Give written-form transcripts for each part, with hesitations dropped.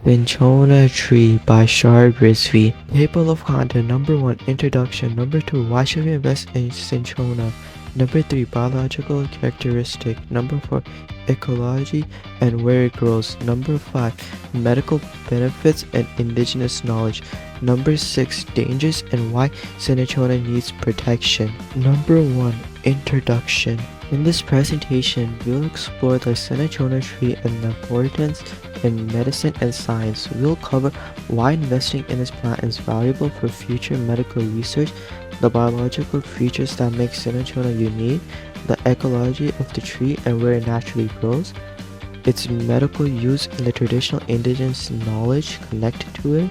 Cinchona Tree by Shar Brisby. Table of content. Number 1. Introduction. Number 2. Why should we invest in cinchona? Number 3. Biological characteristic. Number 4. Ecology and where it grows. Number 5. Medical benefits and indigenous knowledge. Number 6. Dangers and why cinchona needs protection. Number 1. Introduction. In this presentation, we'll explore the Cinchona tree and the importance in medicine and science. We'll cover why investing in this plant is valuable for future medical research, the biological features that make Cinchona unique, the ecology of the tree and where it naturally grows, its medical use and the traditional indigenous knowledge connected to it,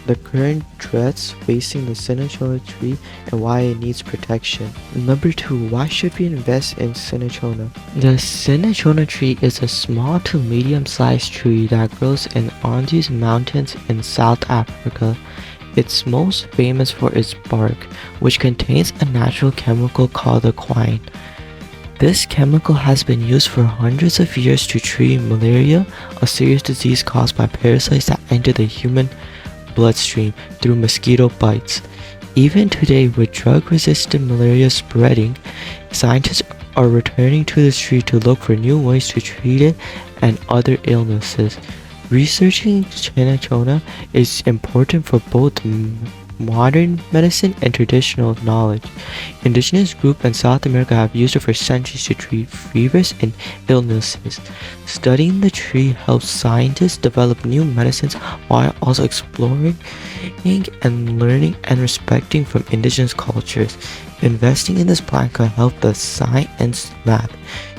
the current threats facing the Cinchona tree and why it needs protection. Number 2. Why should we invest in Cinchona? The Cinchona tree is a small to medium-sized tree that grows in Andes Mountains in South Africa. It's most famous for its bark, which contains a natural chemical called the quine. This chemical has been used for hundreds of years to treat malaria, a serious disease caused by parasites that enter the human bloodstream through mosquito bites. Even today, with drug-resistant malaria spreading, scientists are returning to this tree to look for new ways to treat it and other illnesses. Researching cinchona is important for both modern medicine and traditional knowledge. Indigenous groups in South America have used it for centuries to treat fevers and illnesses. Studying the tree helps scientists develop new medicines while also exploring and learning and respecting from indigenous cultures. Investing in this plant can help the science lab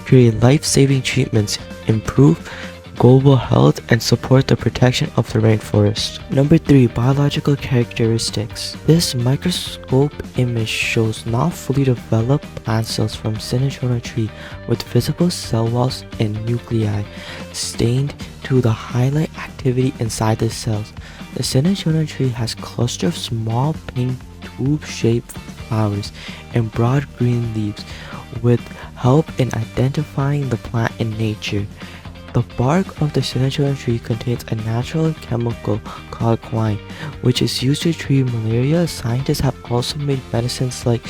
create life-saving treatments, improve global health, and support the protection of the rainforest. Number 3. Biological characteristics. This microscope image shows not fully developed plant cells from Cinchona tree with visible cell walls and nuclei stained to highlight activity inside the cells. The Cinchona tree has clusters of small pink tube-shaped flowers and broad green leaves, with help in identifying the plant in nature. The bark of the Cinchona tree contains a natural chemical called quine, which is used to treat malaria. Scientists have also made medicines like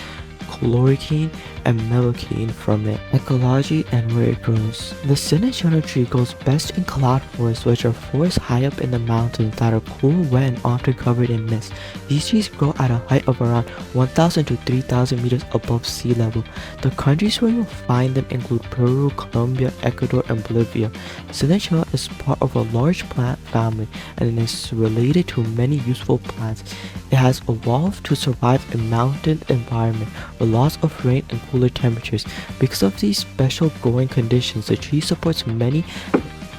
chloroquine and meloquine from it. Ecology and where it grows. The Cinchona tree grows best in cloud forests, which are forests high up in the mountains that are cool, wet, and often covered in mist. These trees grow at a height of around 1,000 to 3,000 meters above sea level. The countries where you'll find them include Peru, Colombia, Ecuador, and Bolivia. Cinchona is part of a large plant family and is related to many useful plants. It has evolved to survive in mountain environment with lots of rain and cooler temperatures. Because of these special growing conditions, the tree supports many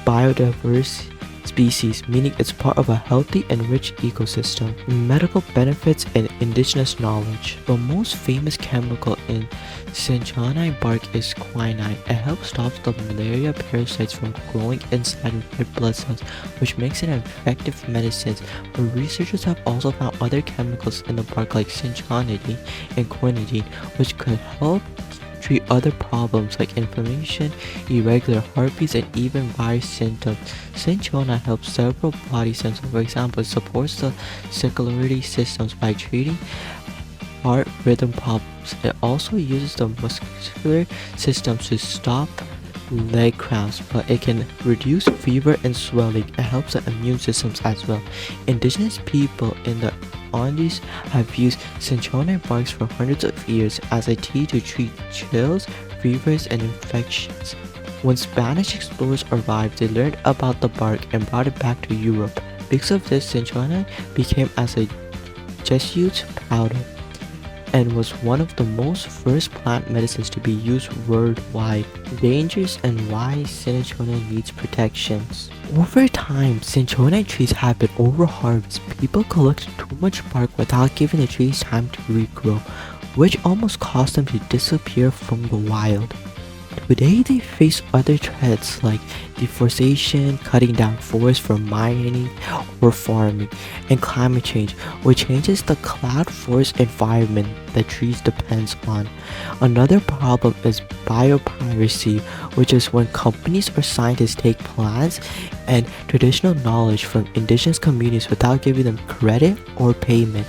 biodiverse species, meaning it's part of a healthy and rich ecosystem. Medical benefits and indigenous knowledge. The most famous chemical in cinchona bark is quinine. It helps stop the malaria parasites from growing inside red blood cells, which makes it an effective medicine. But researchers have also found other chemicals in the bark like cinchonidine and quinidine, which could help treat other problems like inflammation, irregular heartbeats, and even virus symptoms. Cinchona helps several body systems. For example, it supports the circulatory systems by treating heart rhythm problems. It also uses the muscular system to stop leg cramps, but it can reduce fever and swelling. It helps the immune systems as well. Indigenous people in the Andes have used cinchona barks for hundreds of years as a tea to treat chills, fevers, and infections. When Spanish explorers arrived, they learned about the bark and brought it back to Europe. Because of this, cinchona became as a Jesuit powder and was one of the most first plant medicines to be used worldwide. Dangers and why cinchona needs protections. Over time, cinchona trees have been over-harvested. People collected too much bark without giving the trees time to regrow, which almost caused them to disappear from the wild. Today they face other threats like deforestation, cutting down forests for mining or farming, and climate change, which changes the cloud forest environment that trees depends on. Another problem is biopiracy, which is when companies or scientists take plants and traditional knowledge from indigenous communities without giving them credit or payment.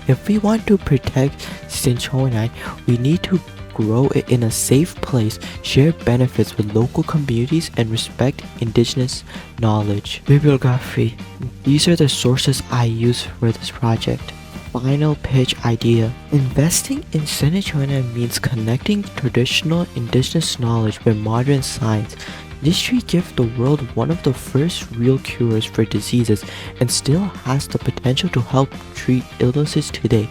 If we want to protect Cinchona, we need to grow it in a safe place, share benefits with local communities, and respect indigenous knowledge. Bibliography. These are the sources I use for this project. Final pitch idea. Investing in Cinchona means connecting traditional indigenous knowledge with modern science. This tree gives the world one of the first real cures for diseases and still has the potential to help treat illnesses today.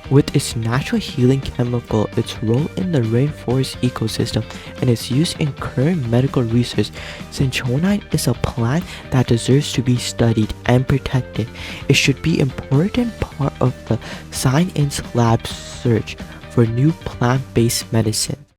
With its natural healing chemical, its role in the rainforest ecosystem, and its use in current medical research, cinchona is a plant that deserves to be studied and protected. It should be an important part of the science lab search for new plant-based medicine.